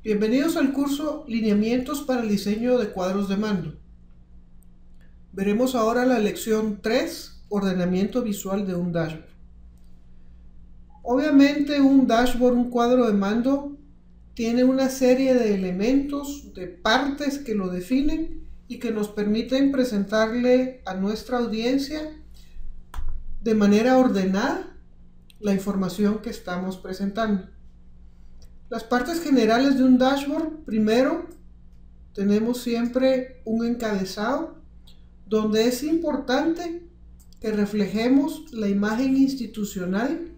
Bienvenidos al curso Lineamientos para el diseño de cuadros de mando. Veremos ahora la lección 3, ordenamiento visual de un dashboard. Obviamente un dashboard, un cuadro de mando, tiene una serie de elementos, de partes que lo definen y que nos permiten presentarle a nuestra audiencia de manera ordenada la información que estamos presentando. Las partes generales de un dashboard: primero, tenemos siempre un encabezado donde es importante que reflejemos la imagen institucional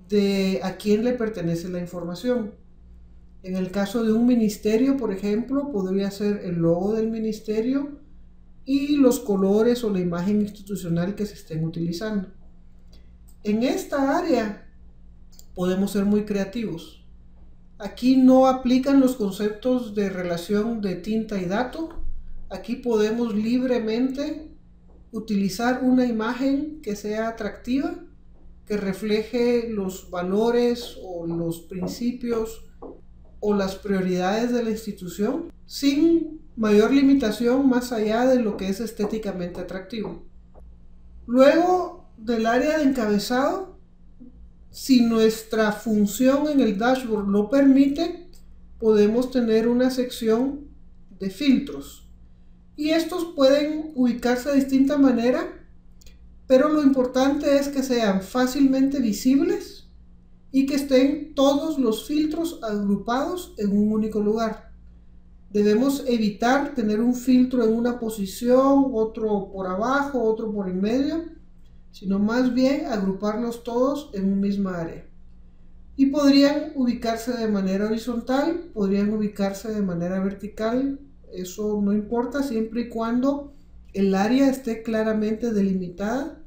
de a quién le pertenece la información. En el caso de un ministerio, por ejemplo, podría ser el logo del ministerio y los colores o la imagen institucional que se estén utilizando. En esta área podemos ser muy creativos. Aquí no aplican los conceptos de relación de tinta y dato. Aquí podemos libremente utilizar una imagen que sea atractiva, que refleje los valores o los principios o las prioridades de la institución, sin mayor limitación más allá de lo que es estéticamente atractivo. Luego del área de encabezado, si nuestra función en el dashboard lo permite, podemos tener una sección de filtros. Y estos pueden ubicarse de distinta manera, pero lo importante es que sean fácilmente visibles y que estén todos los filtros agrupados en un único lugar. Debemos evitar tener un filtro en una posición, otro por abajo, otro por en medio, sino más bien agruparlos todos en un misma área. Y podrían ubicarse de manera horizontal, podrían ubicarse de manera vertical, eso no importa, siempre y cuando el área esté claramente delimitada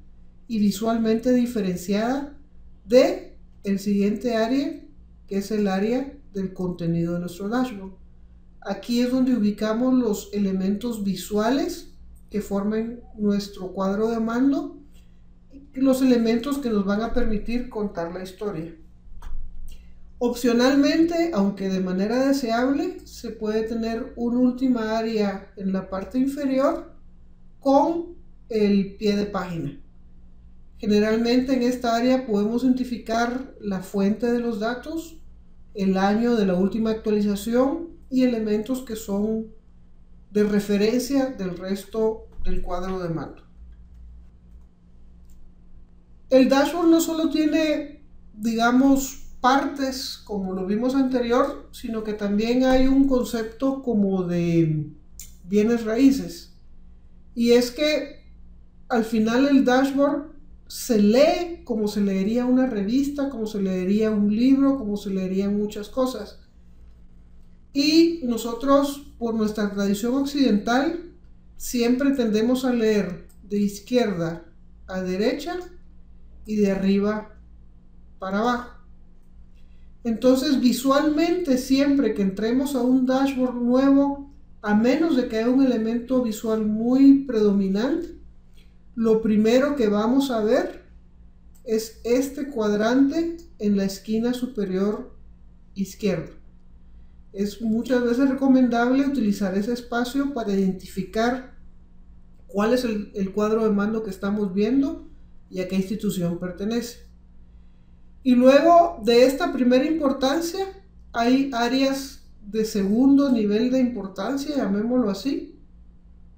y visualmente diferenciada de el siguiente área, que es el área del contenido de nuestro dashboard. Aquí es donde ubicamos los elementos visuales que forman nuestro cuadro de mando, los elementos que nos van a permitir contar la historia. Opcionalmente, aunque de manera deseable, se puede tener una última área en la parte inferior con el pie de página. Generalmente en esta área podemos identificar la fuente de los datos, el año de la última actualización y elementos que son de referencia del resto del cuadro de mando. El dashboard no solo tiene, digamos, partes como lo vimos anterior, sino que también hay un concepto como de bienes raíces. Y es que al final el dashboard se lee como se leería una revista, como se leería un libro, como se leerían muchas cosas. Y nosotros, por nuestra tradición occidental, siempre tendemos a leer de izquierda a derecha y de arriba para abajo. Entonces, visualmente, siempre que entremos a un dashboard nuevo, a menos de que haya un elemento visual muy predominante, lo primero que vamos a ver es este cuadrante en la esquina superior izquierda. Es muchas veces recomendable utilizar ese espacio para identificar cuál es el cuadro de mando que estamos viendo y a qué institución pertenece. Y luego de esta primera importancia, hay áreas de segundo nivel de importancia, llamémoslo así,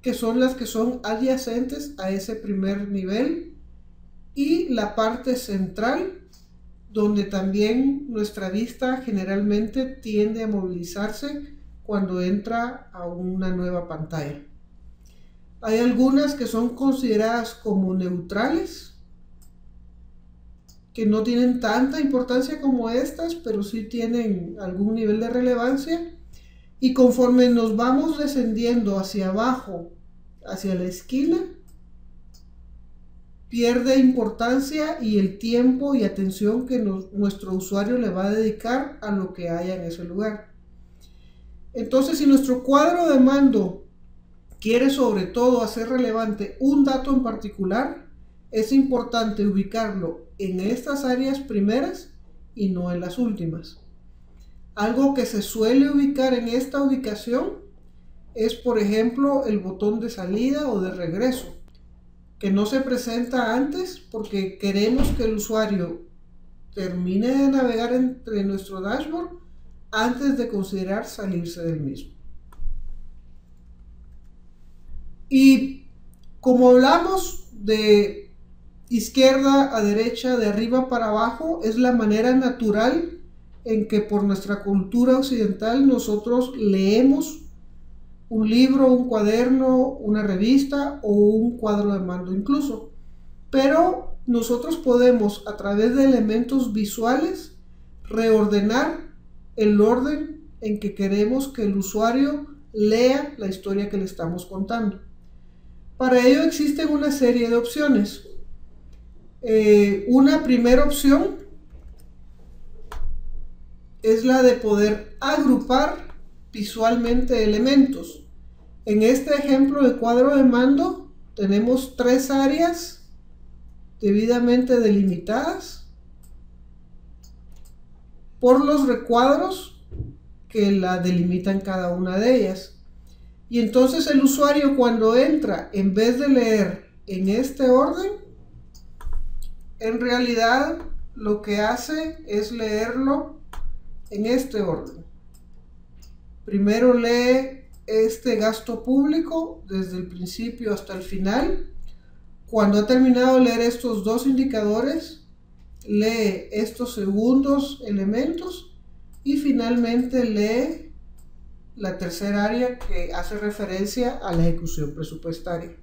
que son las que son adyacentes a ese primer nivel, y la parte central, donde también nuestra vista generalmente tiende a movilizarse cuando entra a una nueva pantalla. Hay algunas que son consideradas como neutrales, que no tienen tanta importancia como estas, pero sí tienen algún nivel de relevancia. Y conforme nos vamos descendiendo hacia abajo, hacia la esquina, pierde importancia y el tiempo y atención que nuestro usuario le va a dedicar a lo que haya en ese lugar. Entonces, si nuestro cuadro de mando quiere sobre todo hacer relevante un dato en particular, es importante ubicarlo en estas áreas primeras y no en las últimas. Algo que se suele ubicar en esta ubicación es, por ejemplo, el botón de salida o de regreso, que no se presenta antes porque queremos que el usuario termine de navegar entre nuestro dashboard antes de considerar salirse del mismo. Y como hablamos de izquierda a derecha, de arriba para abajo, es la manera natural en que por nuestra cultura occidental nosotros leemos un libro, un cuaderno, una revista o un cuadro de mando incluso. Pero nosotros podemos, a través de elementos visuales, reordenar el orden en que queremos que el usuario lea la historia que le estamos contando. Para ello existen una serie de opciones. Una primera opción es la de poder agrupar visualmente elementos. En este ejemplo de cuadro de mando tenemos 3 áreas debidamente delimitadas por los recuadros que la delimitan cada una de ellas. Y entonces el usuario, cuando entra, en vez de leer en este orden, en realidad lo que hace es leerlo en este orden. Primero lee este gasto público desde el principio hasta el final. Cuando ha terminado de leer estos 2 indicadores, lee estos segundos elementos y finalmente lee la tercera área, que hace referencia a la ejecución presupuestaria.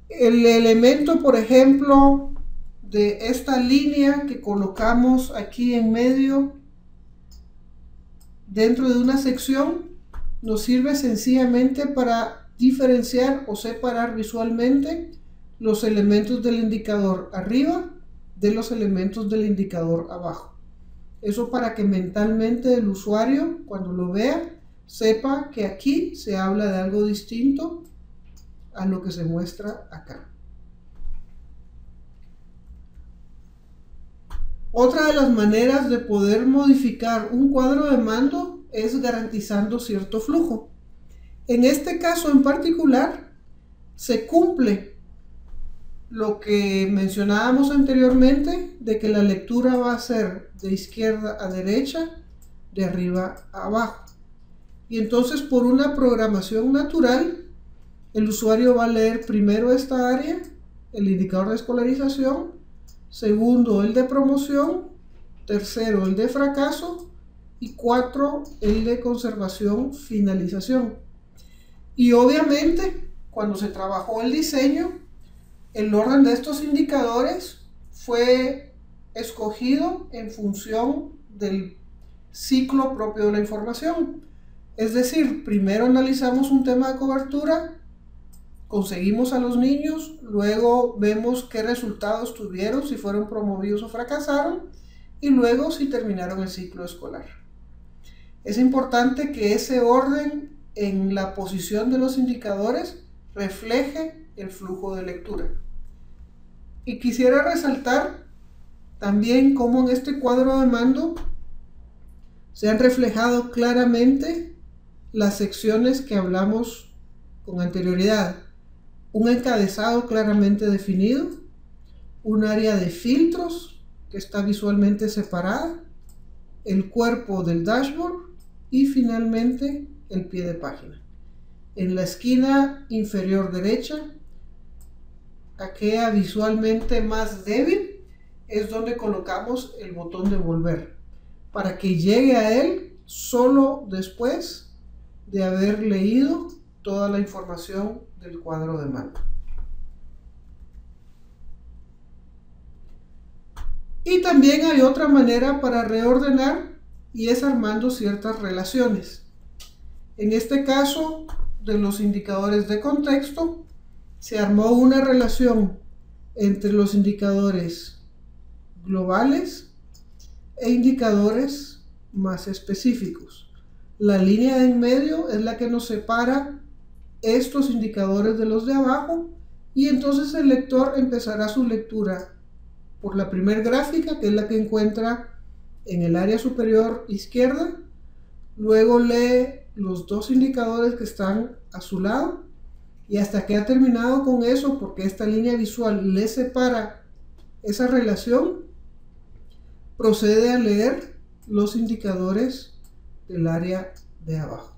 El elemento, por ejemplo, de esta línea que colocamos aquí en medio dentro de una sección nos sirve sencillamente para diferenciar o separar visualmente los elementos del indicador arriba de los elementos del indicador abajo. Eso para que mentalmente el usuario, cuando lo vea, sepa que aquí se habla de algo distinto a lo que se muestra acá. Otra de las maneras de poder modificar un cuadro de mando es garantizando cierto flujo. En este caso en particular, se cumple lo que mencionábamos anteriormente, de que la lectura va a ser de izquierda a derecha, de arriba a abajo. Y entonces, por una programación natural, el usuario va a leer primero esta área, el indicador de escolarización, segundo el de promoción, tercero el de fracaso y 4 el de conservación finalización. Y obviamente, cuando se trabajó el diseño, el orden de estos indicadores fue escogido en función del ciclo propio de la información. Es decir, primero analizamos un tema de cobertura, conseguimos a los niños, luego vemos qué resultados tuvieron, si fueron promovidos o fracasaron, y luego si terminaron el ciclo escolar. Es importante que ese orden en la posición de los indicadores refleje el flujo de lectura. Y quisiera resaltar también cómo en este cuadro de mando se han reflejado claramente las secciones que hablamos con anterioridad. Un encabezado claramente definido, un área de filtros que está visualmente separada, el cuerpo del dashboard y finalmente el pie de página. En la esquina inferior derecha, aquella visualmente más débil, es donde colocamos el botón de volver, para que llegue a él solo después de haber leído toda la información del cuadro de mando. Y también hay otra manera para reordenar, y es armando ciertas relaciones. En este caso, de los indicadores de contexto, se armó una relación entre los indicadores globales e indicadores más específicos. La línea de en medio es la que nos separa estos indicadores de los de abajo, y entonces el lector empezará su lectura por la primera gráfica, que es la que encuentra en el área superior izquierda, luego lee los dos indicadores que están a su lado y hasta que ha terminado con eso, porque esta línea visual le separa esa relación, procede a leer los indicadores del área de abajo.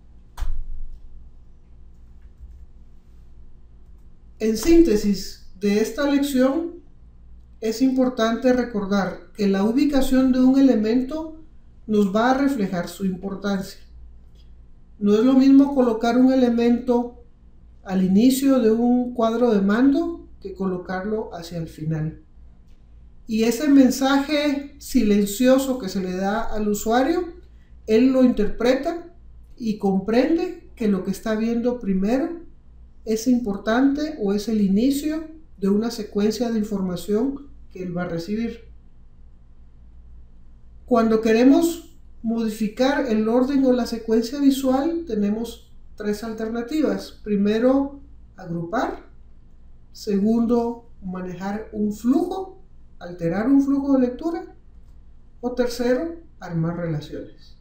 En síntesis de esta lección, es importante recordar que la ubicación de un elemento nos va a reflejar su importancia. No es lo mismo colocar un elemento al inicio de un cuadro de mando que colocarlo hacia el final. Y ese mensaje silencioso que se le da al usuario, él lo interpreta y comprende que lo que está viendo primero es importante o es el inicio de una secuencia de información que él va a recibir. Cuando queremos modificar el orden o la secuencia visual, tenemos tres alternativas. Primero, agrupar. Segundo, manejar un flujo, alterar un flujo de lectura. O tercero, armar relaciones.